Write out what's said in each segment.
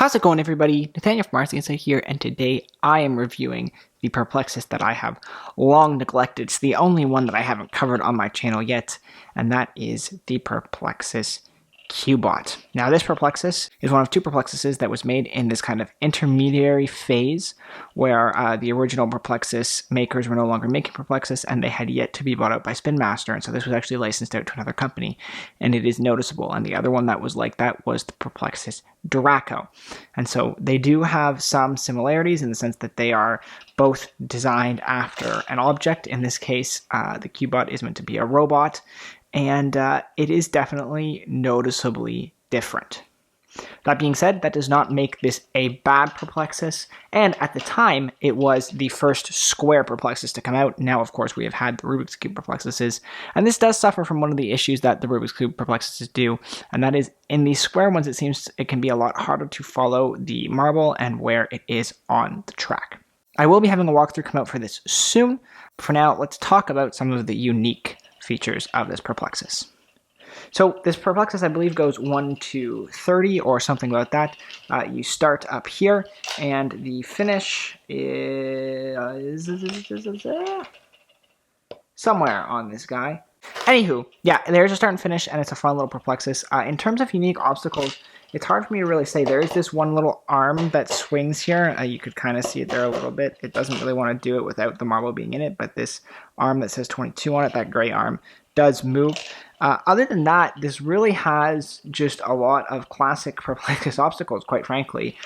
How's it going, everybody? Nathaniel from RC here, and today I am reviewing the Perplexus that I have long neglected. It's the only one that I haven't covered on my channel yet, and that is the Perplexus Q-Bot. Now, this Perplexus is one of two Perplexuses that was made in this kind of intermediary phase where the original Perplexus makers were no longer making Perplexus and they had yet to be bought out by Spin Master, and so this was actually licensed out to another company, and it is noticeable. And the other one that was like that was the Perplexus Draco. And so they do have some similarities in the sense that they are both designed after an object. In this case, the Q-Bot is meant to be a robot, and it is definitely noticeably different. That being said, that does not make this a bad Perplexus, and at the time, it was the first square Perplexus to come out. Now, of course, we have had the Rubik's Cube Perplexuses, and this does suffer from one of the issues that the Rubik's Cube Perplexuses do, and that is, in these square ones, it seems it can be a lot harder to follow the marble and where it is on the track. I will be having a walkthrough come out for this soon. For now, let's talk about some of the unique features of this Perplexus. So this Perplexus, I believe, goes 1 to 30 or something about that. You start up here, and the finish is somewhere on this guy. Anywho, yeah, there's a start and finish, and it's a fun little Perplexus. In terms of unique obstacles, it's hard for me to really say. There is this one little arm that swings here. You could kind of see it there a little bit. It doesn't really want to do it without the marble being in it, but this arm that says 22 on it, that gray arm, does move. Other than that, this really has just a lot of classic Perplexus obstacles, quite frankly,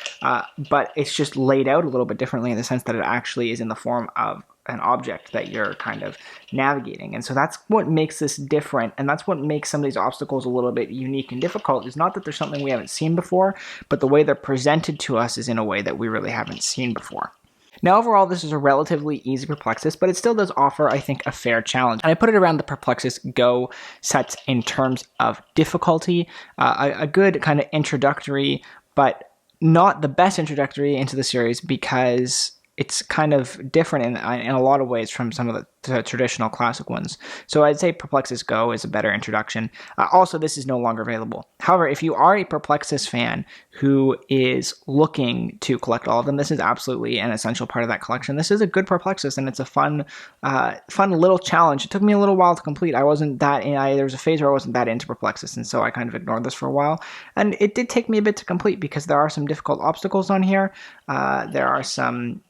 but it's just laid out a little bit differently in the sense that it actually is in the form of an object that you're kind of navigating. And so that's what makes this different, and that's what makes some of these obstacles a little bit unique and difficult. It's not that there's something we haven't seen before, but the way they're presented to us is in a way that we really haven't seen before. Now, overall, this is a relatively easy Perplexus, but it still does offer, I think, a fair challenge. And I put it around the Perplexus Go sets in terms of difficulty, a good kind of introductory, but not the best introductory into the series because it's kind of different in a lot of ways from some of the traditional classic ones. So I'd say Perplexus Go is a better introduction. Also, this is no longer available. However, if you are a Perplexus fan who is looking to collect all of them, this is absolutely an essential part of that collection. This is a good Perplexus, and it's a fun little challenge. It took me a little while to complete. I wasn't that in. There was a phase where I wasn't that into Perplexus, and so I kind of ignored this for a while. And it did take me a bit to complete because there are some difficult obstacles on here. There are some,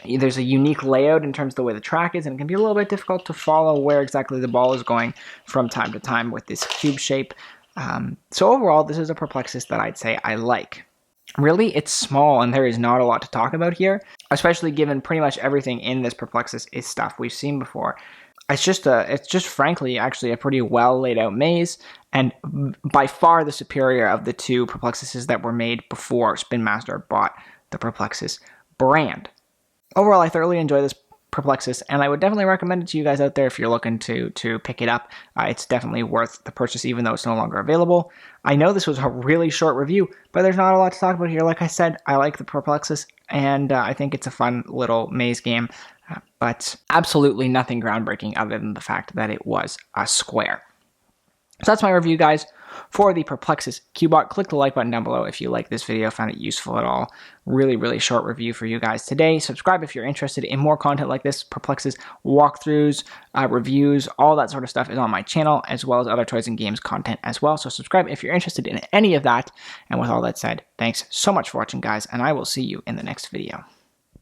there's a unique layout in terms of the way the track is, and it can be a little bit difficult to follow where exactly the ball is going from time to time with this cube shape. So overall, this is a Perplexus that I'd say I like. Really, it's small, and there is not a lot to talk about here, especially given pretty much everything in this Perplexus is stuff we've seen before. It's just frankly actually a pretty well laid out maze, and by far the superior of the two Perplexuses that were made before Spin Master bought the Perplexus brand. Overall, I thoroughly enjoy this Perplexus, and I would definitely recommend it to you guys out there if you're looking to pick it up. It's definitely worth the purchase, even though it's no longer available. I know this was a really short review, but there's not a lot to talk about here. Like I said, I like the Perplexus, and I think it's a fun little maze game, but absolutely nothing groundbreaking other than the fact that it was a square. So that's my review, guys, for the Perplexus Q-Bot. Click the like button down below if you like this video, found it useful at all. Really, really short review for you guys today. Subscribe if you're interested in more content like this. Perplexus walkthroughs, reviews, all that sort of stuff is on my channel, as well as other toys and games content as well. So subscribe if you're interested in any of that. And with all that said, thanks so much for watching, guys, and I will see you in the next video.